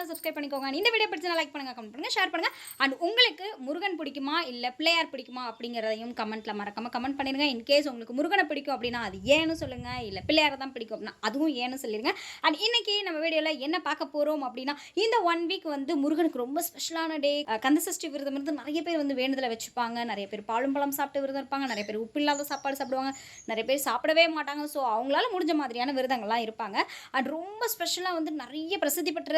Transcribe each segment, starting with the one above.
சேனலை சப்ஸ்கிரைப் பண்ணிக்கோங்க. இந்த வீடியோ பிடிச்சா லைக் பண்ணுங்க, கமெண்ட் பண்ணுங்க, ஷேர் பண்ணுங்க. அண்ட் உங்களுக்கு முருகன் பிடிக்குமா இல்ல பிள்ளையார் பிடிக்குமா அப்படிங்கறதையும் கமெண்ட்ல மறக்காம கமெண்ட் பண்ணிருங்க. இன் கேஸ் உங்களுக்கு முருகனை பிடிக்கும் அப்படின்னா அது ஏன்னு சொல்லுங்க, இல்ல பிள்ளையாரை தான் பிடிக்கும் அப்படின்னா அதுவும் ஏன்னு சொல்லிருங்க. அண்ட் இன்னைக்கு நம்ம வீடியோல என்ன பார்க்க போறோம் அப்படின்னா, இந்த 1 வீக் வந்து முருகனுக்கு ரொம்ப ஸ்பெஷலான டே. கந்தசஷ்டி விரதம் இருந்து நிறைய பேர் வந்து வேண்டுதலை வச்சுப்பாங்க. நிறைய பேர் பாலும் பழம் சாப்பிட்டு விரதம் இருப்பாங்க. நிறைய பேர் உப்பு இல்லாத சாப்பாடு சாப்பிடுவாங்க. நிறைய பேர் சாப்பிடவே மாட்டாங்க. ஸோ அவங்களால முடிஞ்ச மாதிரியான விரதங்கள்லாம் இருப்பாங்க. அண்ட் ரொம்ப ஸ்பெஷலாக வந்து நிறைய பிரசித்தி பெற்ற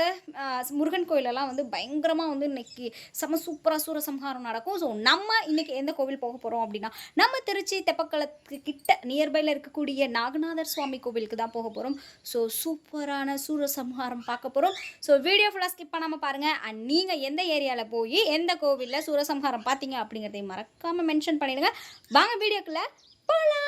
முருகன் கோயிலெல்லாம் வந்து பயங்கரமாக வந்து இன்னைக்கு செம சூப்பராக சூரசம்ஹாரம் நடக்கும். ஸோ நம்ம இன்னைக்கு எந்த கோவில் போக போகிறோம் அப்படின்னா, நம்ம திருச்சி தெப்பக்குளத்துக்கு கிட்ட நியர்பையில் இருக்கக்கூடிய நாகநாதர் சுவாமி கோவிலுக்கு தான் போக போகிறோம். ஸோ சூப்பரான சூரசம்ஹாரம் பார்க்க போகிறோம். ஸோ வீடியோ ஃபுல்லாக ஸ்கிப் பண்ணாமல் பாருங்கள். அண்ட் நீங்கள் எந்த ஏரியாவில் போய் எந்த கோவிலில் சூரசம்ஹாரம் பார்த்தீங்க அப்படிங்கிறதையும் மறக்காமல் மென்ஷன் பண்ணிடுங்க. வாங்க வீடியோக்குள்ளே போகலாம்.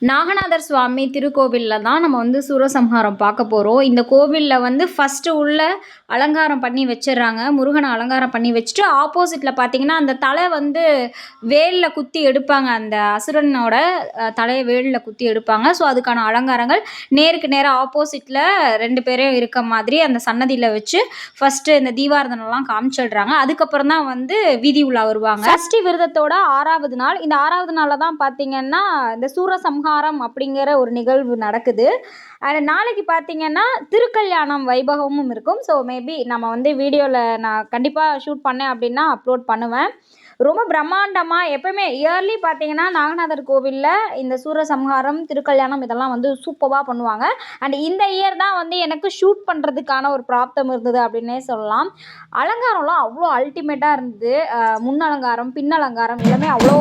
நாகநாதர் சுவாமி திருக்கோவிலில் தான் நம்ம வந்து சூரசம்ஹாரம் பார்க்க போகிறோம். இந்த கோவிலில் வந்து ஃபஸ்ட்டு உள்ள அலங்காரம் பண்ணி வச்சிடுறாங்க. முருகனை அலங்காரம் பண்ணி வச்சுட்டு ஆப்போசிட்டில் பார்த்தீங்கன்னா அந்த தலை வந்து வேலில் குத்தி எடுப்பாங்க. அந்த அசுரனோட தலையை வேலில் குத்தி எடுப்பாங்க. ஸோ அதுக்கான அலங்காரங்கள் நேருக்கு நேராக ஆப்போசிட்டில் 2 பேரும் இருக்க மாதிரி அந்த சன்னதியில் வச்சு ஃபஸ்ட்டு இந்த தீபாரதனெல்லாம் காமிச்சிடுறாங்க. அதுக்கப்புறம் தான் வந்து வீதி உலா வருவாங்க. சஷ்டி விரதத்தோட 6வது நாள். இந்த 6வது நாளில் தான் பார்த்தீங்கன்னா இந்த சூரசம்ஹாரம் அப்படிங்கிற ஒரு நிகழ்வு நடக்குது. நாளைக்கு பார்த்தீங்கன்னா திருக்கல்யாணம் வைபவமும் இருக்கும். ஸோ மேபி நம்ம வந்து வீடியோவில் நான் கண்டிப்பாக ஷூட் பண்ணேன் அப்படின்னா அப்லோட் பண்ணுவேன். ரொம்ப பிரம்மாண்டமாக எப்போயுமே இயர்லி பார்த்தீங்கன்னா நாகநாதர் கோவிலில் இந்த சூரசம்ஹாரம் திருக்கல்யாணம் இதெல்லாம் வந்து சூப்பராக பண்ணுவாங்க. அண்ட் இந்த இயர் தான் வந்து எனக்கு ஷூட் பண்ணுறதுக்கான ஒரு பிராப்தம் இருந்தது அப்படின்னே சொல்லலாம். அலங்காரம்லாம் அவ்வளோ அல்டிமேட்டாக இருந்தது. முன் அலங்காரம் பின் அலங்காரம் எல்லாமே அவ்வளோ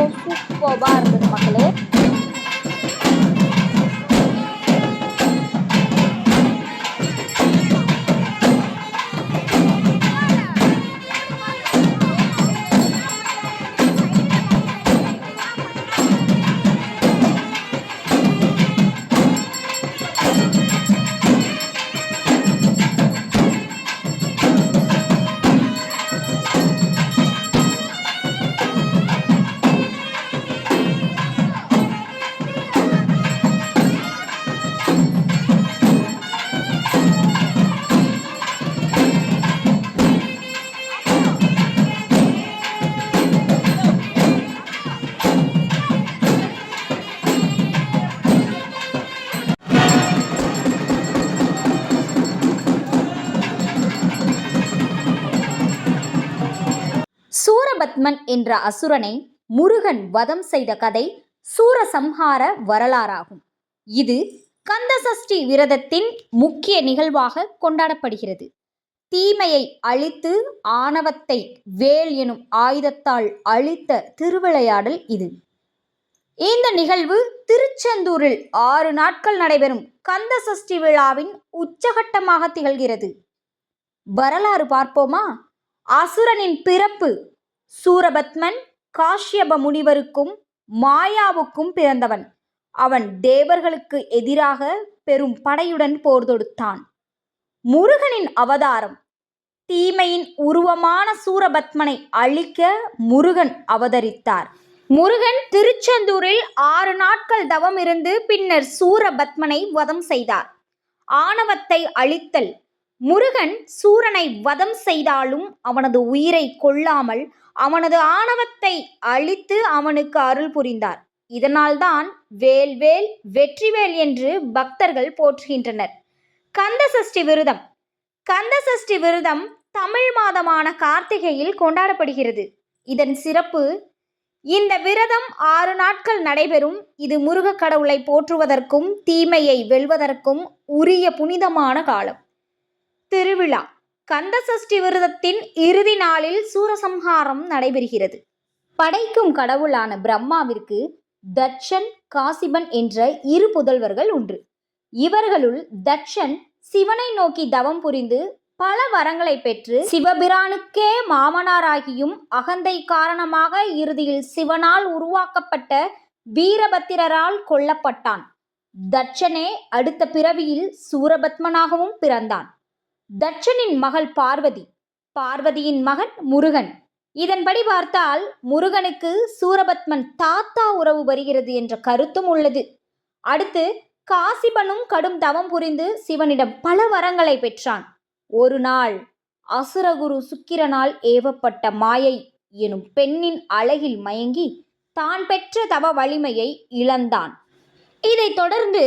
சூப்பராக இருந்தது மக்களே. சூரபத்மன் என்ற அசுரனை முருகன் வதம் செய்த கதை சூரசம்ஹார வரலாறாகும். இது கந்தசஷ்டி விரதத்தின் முக்கிய நிகழ்வாக கொண்டாடப்படுகிறது. தீமையை அழித்து ஆணவத்தை வேல் எனும் ஆயுதத்தால் அழித்த திருவிளையாடல் இது. இந்த நிகழ்வு திருச்செந்தூரில் 6 நாட்கள் நடைபெறும் கந்தசஷ்டி விழாவின் உச்சகட்டமாக திகழ்கிறது. வரலாறு பார்ப்போமா? அசுரனின் பிறப்பு. சூரபத்மன் காஷ்யப முனிவருக்கும் மாயாவுக்கும் பிறந்தவன். அவன் தேவர்களுக்கு எதிராக பெரும் படையுடன் போர் தொடுத்தான். முருகனின் அவதாரம். தீமையின் உருவமான சூரபத்மனை அழிக்க முருகன் அவதரித்தார். முருகன் திருச்செந்தூரில் 6 நாட்கள் தவம் இருந்து பின்னர் சூரபத்மனை வதம் செய்தார். ஆணவத்தை அழித்தல். முருகன் சூரனை வதம் செய்தாலும் அவனது உயிரை கொல்லாமல் அவனது ஆணவத்தை அழித்து அவனுக்கு அருள் புரிந்தார். இதனால்தான் வேல்வேல் வெற்றிவேல் என்று பக்தர்கள் போற்றுகின்றனர். கந்தசஷ்டி விரதம். கந்தசஷ்டி விரதம் தமிழ் மாதமான கார்த்திகையில் கொண்டாடப்படுகிறது. இதன் சிறப்பு, இந்த விரதம் 6 நாட்கள் நடைபெறும். இது முருகக் கடவுளை போற்றுவதற்கும் தீமையை வெல்வதற்கும் உரிய புனிதமான காலம். திருவிழா. கந்தசஷ்டி விரதத்தின் இறுதி நாளில் சூரசம்ஹாரம் நடைபெறுகிறது. படைக்கும் கடவுளான பிரம்மாவிற்கு தட்சன், காசிபன் என்ற 2 புதல்வர்கள் உண்டு. இவர்களுள் தட்சன் சிவனை நோக்கி தவம் புரிந்து பல வரங்களை பெற்று சிவபிரானுக்கே மாமனாராகியும் அகந்தை காரணமாக இறுதியில் சிவனால் உருவாக்கப்பட்ட வீரபத்திரரால் கொல்லப்பட்டான். தட்சனே அடுத்த பிறவியில் சூரபத்மனாகவும் பிறந்தான். தட்சனின் மகள் பார்வதி, பார்வதியின் மகன் முருகன். இதன்படி பார்த்தால் முருகனுக்கு சூரபத்மன் தாத்தா உறவு வருகிறது என்ற கருத்தும் உள்ளது. அடுத்து காசிபனும் கடும் தவம் புரிந்து சிவனிடம் பல வரங்களை பெற்றான். ஒரு நாள் அசுரகுரு சுக்கிரனால் ஏவப்பட்ட மாயை எனும் பெண்ணின் அழகில் மயங்கி தான் பெற்ற தவ வலிமையை இழந்தான். இதைத் தொடர்ந்து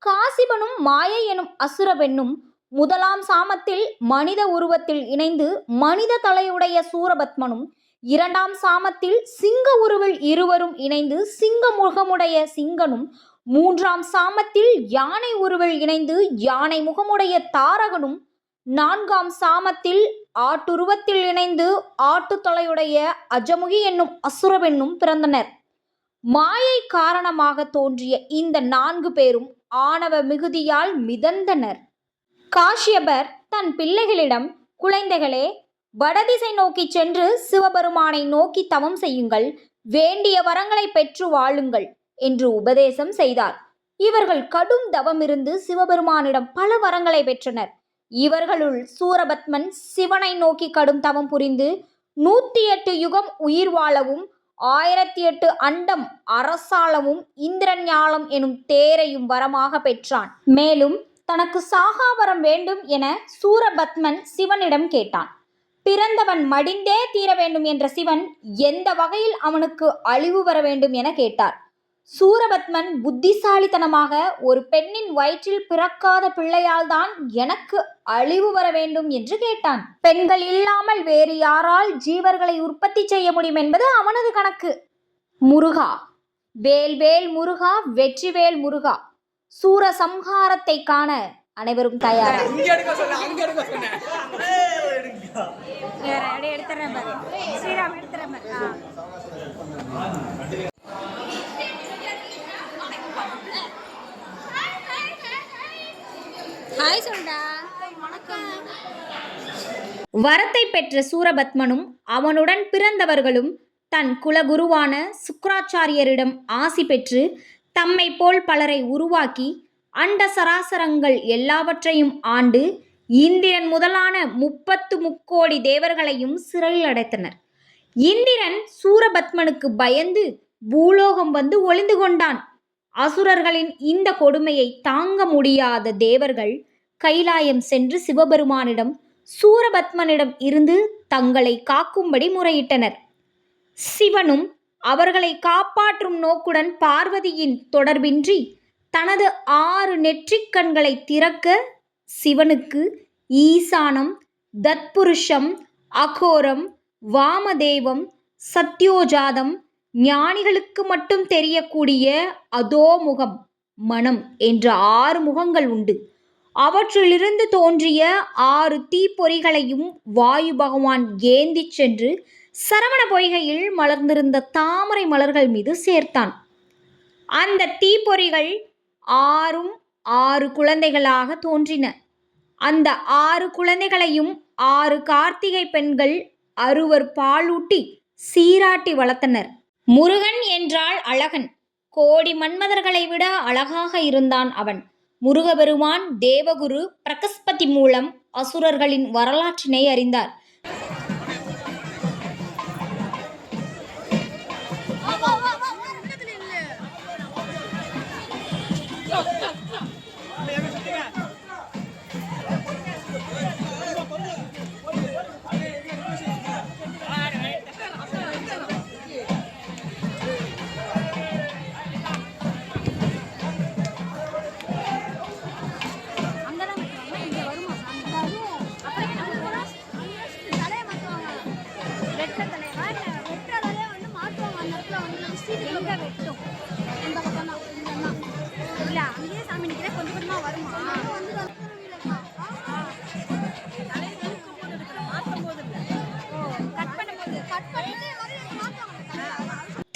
காசிபனும் மாயை எனும் அசுர பெண்ணும் 1ஆம் சாமத்தில் மனித உருவத்தில் இணைந்து மனித தலையுடைய சூரபத்மனும், 2ஆம் சாமத்தில் சிங்க உருவில் இருவரும் இணைந்து சிங்க முகமுடைய சிங்கனும், 3ஆம் சாமத்தில் யானை உருவில் இணைந்து யானை முகமுடைய தாரகனும், 4ஆம் சாமத்தில் ஆட்டுருவத்தில் இணைந்து ஆட்டு தலையுடைய அஜமுகி என்னும் அசுரபெண்ணும் பிறந்தனர். மாயை காரணமாக தோன்றிய இந்த 4 பேரும் ஆணவ மிகுதியால் மிதந்தனர். காஷ்யபர் தன் பிள்ளைகளிடம், குழந்தைகளே, வடதிசை நோக்கி சென்று சிவபெருமானை நோக்கி தவம் செய்யுங்கள், வேண்டிய வரங்களை பெற்று வாழுங்கள் என்று உபதேசம் செய்தார். இவர்கள் கடும் தவமிருந்து சிவபெருமானிடம் பல வரங்களை பெற்றனர். இவர்களுள் சூரபத்மன் சிவனை நோக்கி கடும் தவம் புரிந்து 108 யுகம் உயிர் வாழவும் 1008 அண்டம் அரசாளவும் இந்திரன் ஞாலம் எனும் தேரையும் வரமாக பெற்றான். மேலும் தனக்கு சாகாவரம் வேண்டும் என சூரபத்மன் சிவனிடம் கேட்டான். பிறந்தவன் மடிந்தே தீர வேண்டும் என்ற சிவன் எந்த வகையில் அவனுக்கு அழிவு வர வேண்டும் என கேட்டார். சூரபத்மன் புத்திசாலித்தனமாக, ஒரு பெண்ணின் வயிற்றில் பிறக்காத பிள்ளையால் தான் எனக்கு அழிவு வர வேண்டும் என்று கேட்டான். பெண்கள் இல்லாமல் வேறு யாரால் ஜீவர்களை உற்பத்தி செய்ய முடியும் என்பது அவனது கணக்கு. முருகா. வேல்வேல் முருகா, வெற்றிவேல் முருகா. சூரசம்ஹாரத்தை காண அனைவரும் தயார். வரத்தை பெற்ற சூரபத்மனும் அவனுடன் பிறந்தவர்களும் தன் குலகுருவான சுக்கிராச்சாரியரிடம் ஆசி பெற்று தம்மை போல் பலரை உருவாக்கி அண்ட சராசரங்கள் எல்லாவற்றையும் ஆண்டு இந்திரன் முதலான 30 முக்கோடி தேவர்களையும் சிறையில் அடைத்தனர். இந்திரன் சூரபத்மனுக்கு பயந்து பூலோகம் வந்து ஒளிந்து கொண்டான். அசுரர்களின் இந்த கொடுமையை தாங்க முடியாத தேவர்கள் கைலாயம் சென்று சிவபெருமானிடம் சூரபத்மனிடம் இருந்து தங்களை காக்கும்படி முறையிட்டனர். சிவனும் அவர்களை காப்பாற்றும் நோக்குடன் பார்வதியின் தொடர்பின்றி தனது 6 நெற்றிக் கண்களை திறக்க சிவனுக்கு ஈசானம், தத்புருஷம், அகோரம், வாமதேவம், சத்யோஜாதம், ஞானிகளுக்கு மட்டும் தெரியக்கூடிய அதோமுகம், மனம் என்ற 6 முகங்கள் உண்டு. அவற்றிலிருந்து தோன்றிய 6 தீப்பொறிகளையும் வாயு பகவான் ஏந்திச் சென்று சரவண பொய்கையில் மலர்ந்திருந்த தாமரை மலர்கள் மீது சேர்த்தான். அந்த தீப்பொறிகள் 6ம் 6 குழந்தைகளாக தோன்றின. அந்த 6 குழந்தைகளையும் 6 கார்த்திகை பெண்கள் 60 பாலூட்டி சீராட்டி வளர்த்தனர். முருகன் என்றால் அழகன். கோடி மன்மதர்களை விட அழகாக இருந்தான் அவன். முருகபெருமான் தேவகுரு பிரகஸ்பதி மூலம் அசுரர்களின் வரலாற்றினை அறிந்தார்.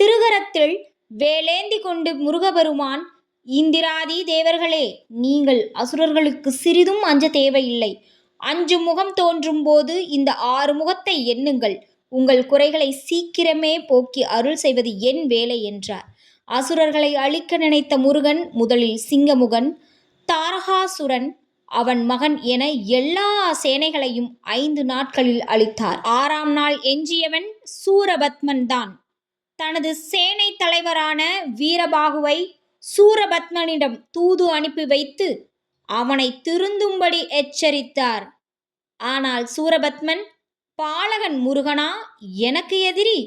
திருகரத்தில் வேலேந்தி கொண்டு முருகபெருமான், இந்திராதி தேவர்களே, நீங்கள் அசுரர்களுக்கு சிறிதும் அஞ்ச தேவையில்லை. 5 முகம் தோன்றும் போது இந்த 6 முகத்தை எண்ணுங்கள். உங்கள் குறைகளை சீக்கிரமே போக்கி அருள் செய்வது என் வேலை என்றார். அசுரர்களை அழிக்க நினைத்த முருகன் முதலில் சிங்கமுகன், தாரகாசுரன், அவன் மகன் என எல்லா சேனைகளையும் 5 நாட்களில் அழித்தார். 6ஆம் நாள் எஞ்சியவன் சூரபத்மன் தான். தனது சேனை தலைவரான வீரபாகுவை சூரபத்மனிடம் தூது அனுப்பி வைத்து அவனை திருந்தும்படி எச்சரித்தார். ஆனால் சூரபத்மன், பாலகன் முருகனா எனக்கு எதிரி,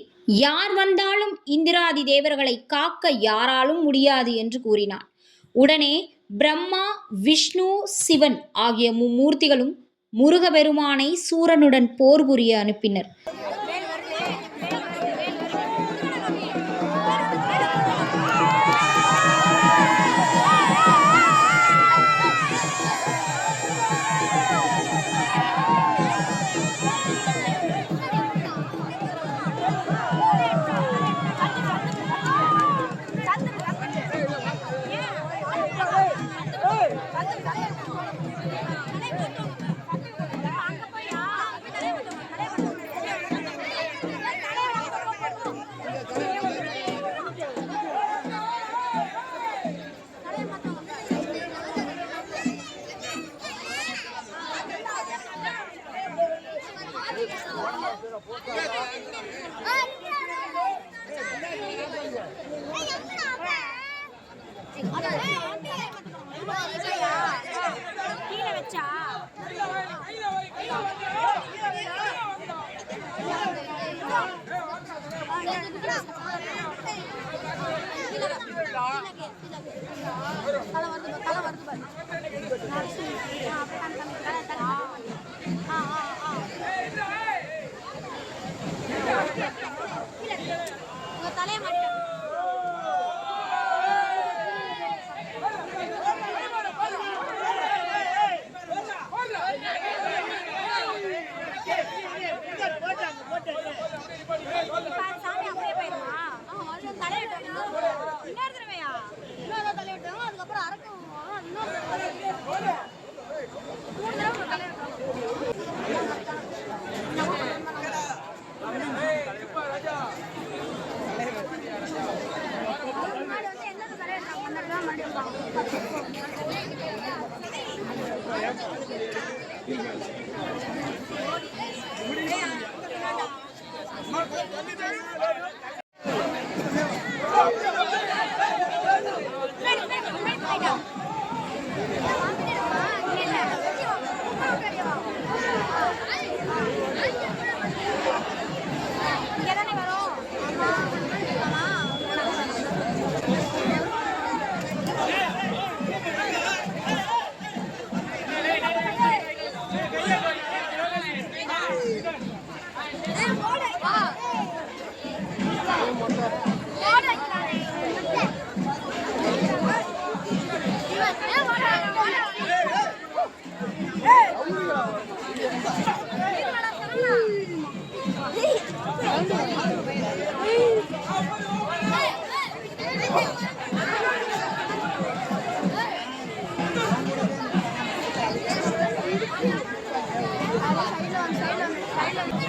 யார் வந்தாலும் இந்திராதி தேவர்களை காக்க யாராலும் முடியாது என்று கூறினான். உடனே பிரம்மா, விஷ்ணு, சிவன் ஆகிய மும்மூர்த்திகளும் முருகபெருமானை சூரனுடன் போர் புரிய அனுப்பினர்.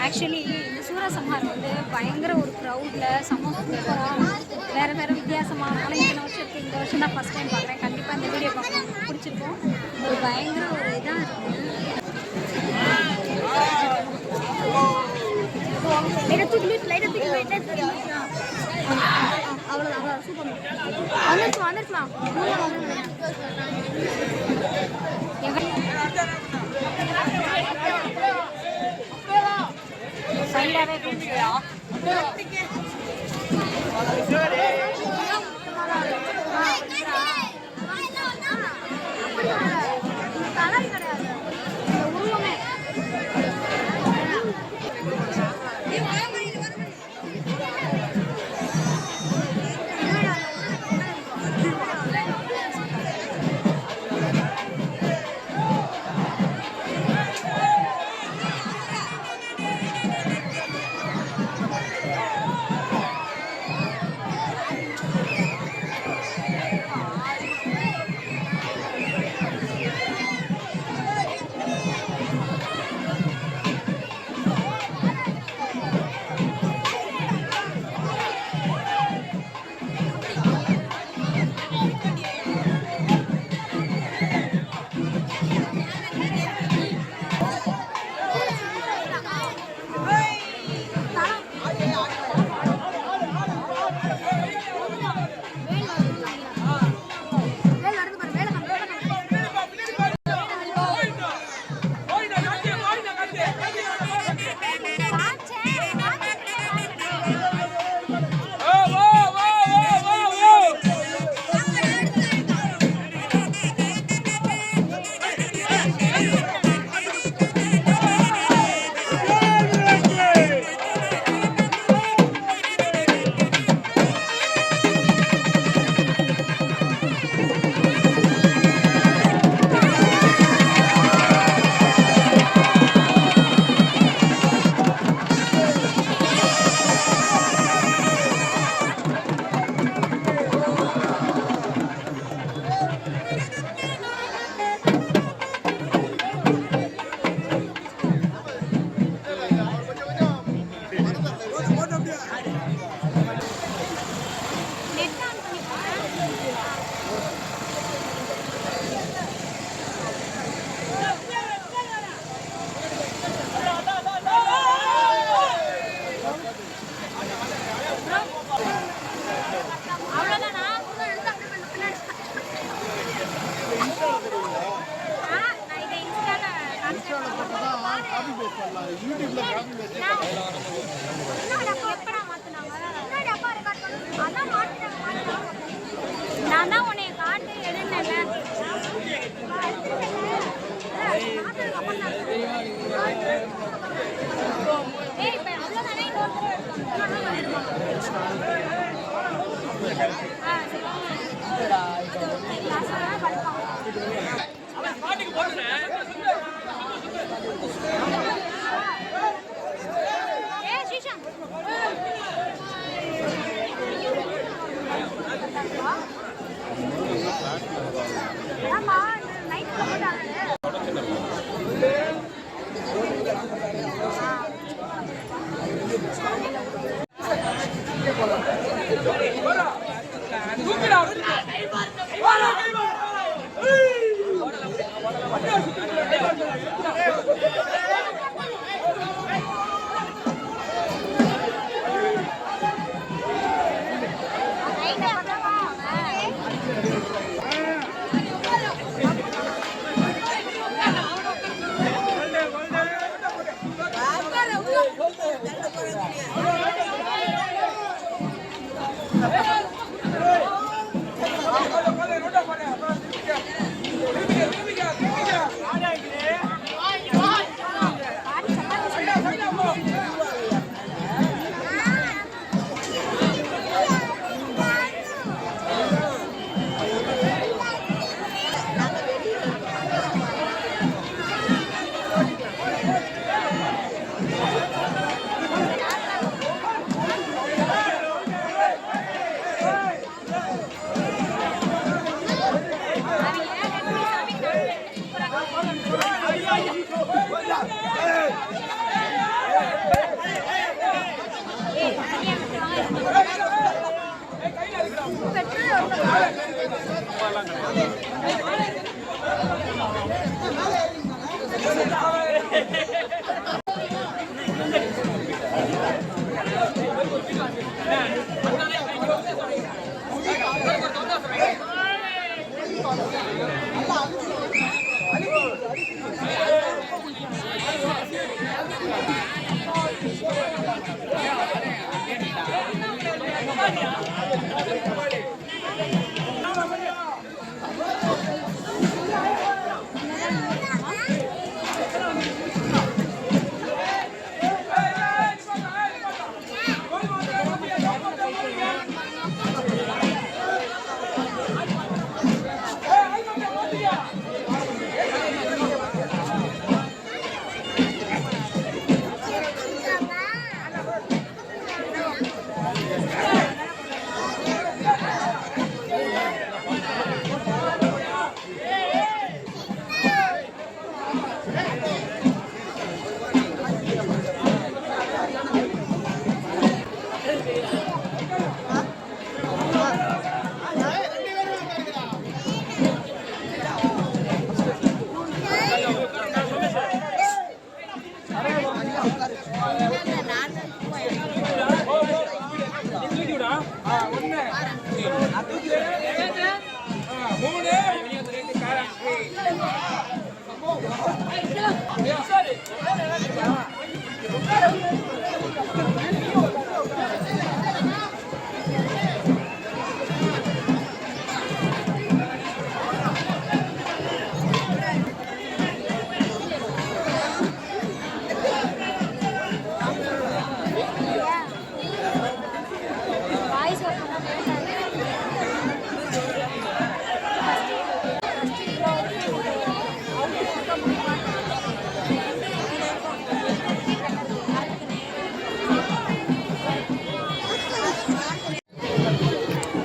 ஆக்சுவலி இந்த சூரசம்ஹாரம் வந்து பயங்கர ஒரு க்ரௌடில் செம்ம சூப்பராக வேறு வேறு வித்தியாசமான இத்தனை வருஷம் இருக்குது. இந்த வருஷம் தான் ஃபஸ்ட் டைம் பார்க்குறேன். கண்டிப்பாக இந்த வீடியோ பார்க்க பிடிச்சிருக்கோம். ஒரு பயங்கர ஒரு இதாக இருக்குது. அவ்வளோ சூப்பர் வந்துருச்சுமா சைடாகவே கலர் கிடையாது உருவமே. நான் தான் உன்னை காட்டு எழுந்தேன்ல. ஏய் இப்போ அவ்வளோதானே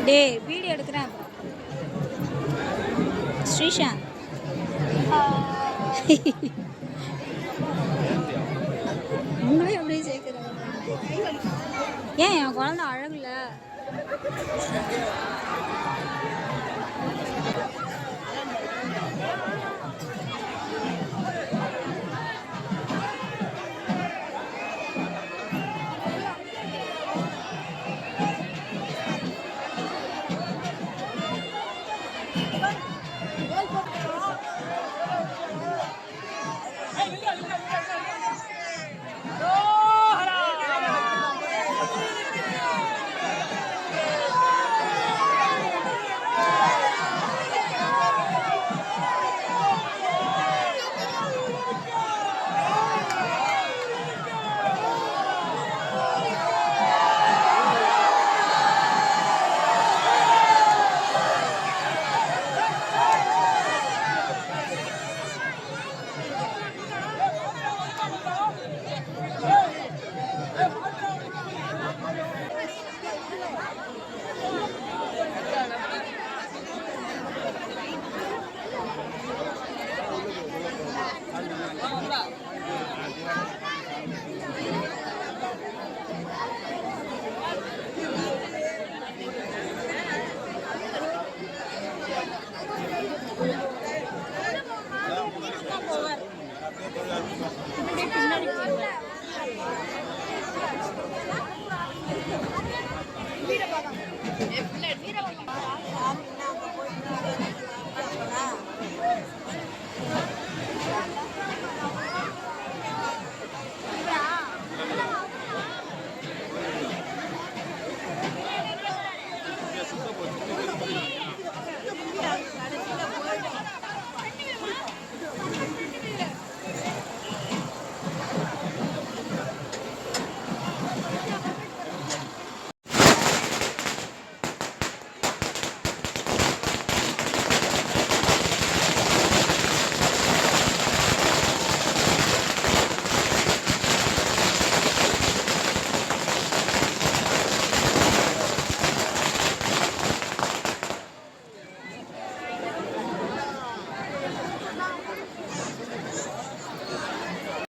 டே வீடியோ எடுக்கிறேன். ஸ்ரீஷாந்த் உங்களே அப்படியே சேர்க்குறேன். ஏன் என் குழந்தை அழகுல வீர